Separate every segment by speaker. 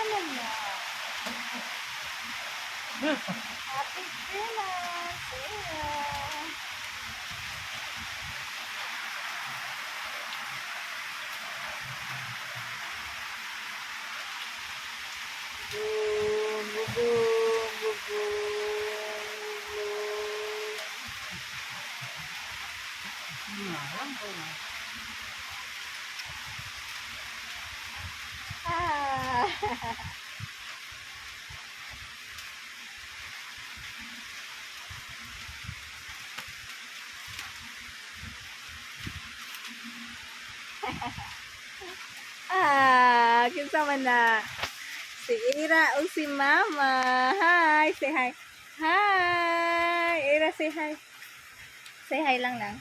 Speaker 1: na. Happy 3 months. Yeah. Boom, boom, boom, boom, boom. Ah. Kinsa man na? Si Ira o si Mama. Hi, say hi. Hi, Ira, say hi. Say hi lang lang.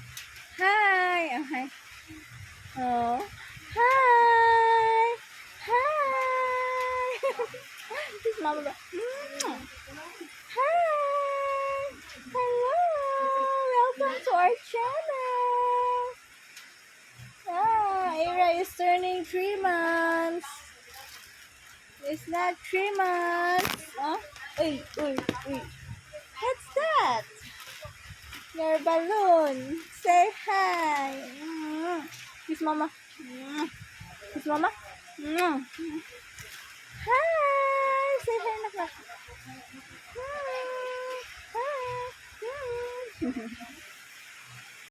Speaker 1: Hi. Oh, hi. Oh. Hi. Hi. This Mama ba? Hi. Hello. Welcome to our channel. Ira is turning 3 months. It's not 3 months. Oh, uy, uy, uy. What's that? Your balloon. Say hi. Kiss Mama. Kiss Mama. Hi. Say hi, nak. Hi. Hi.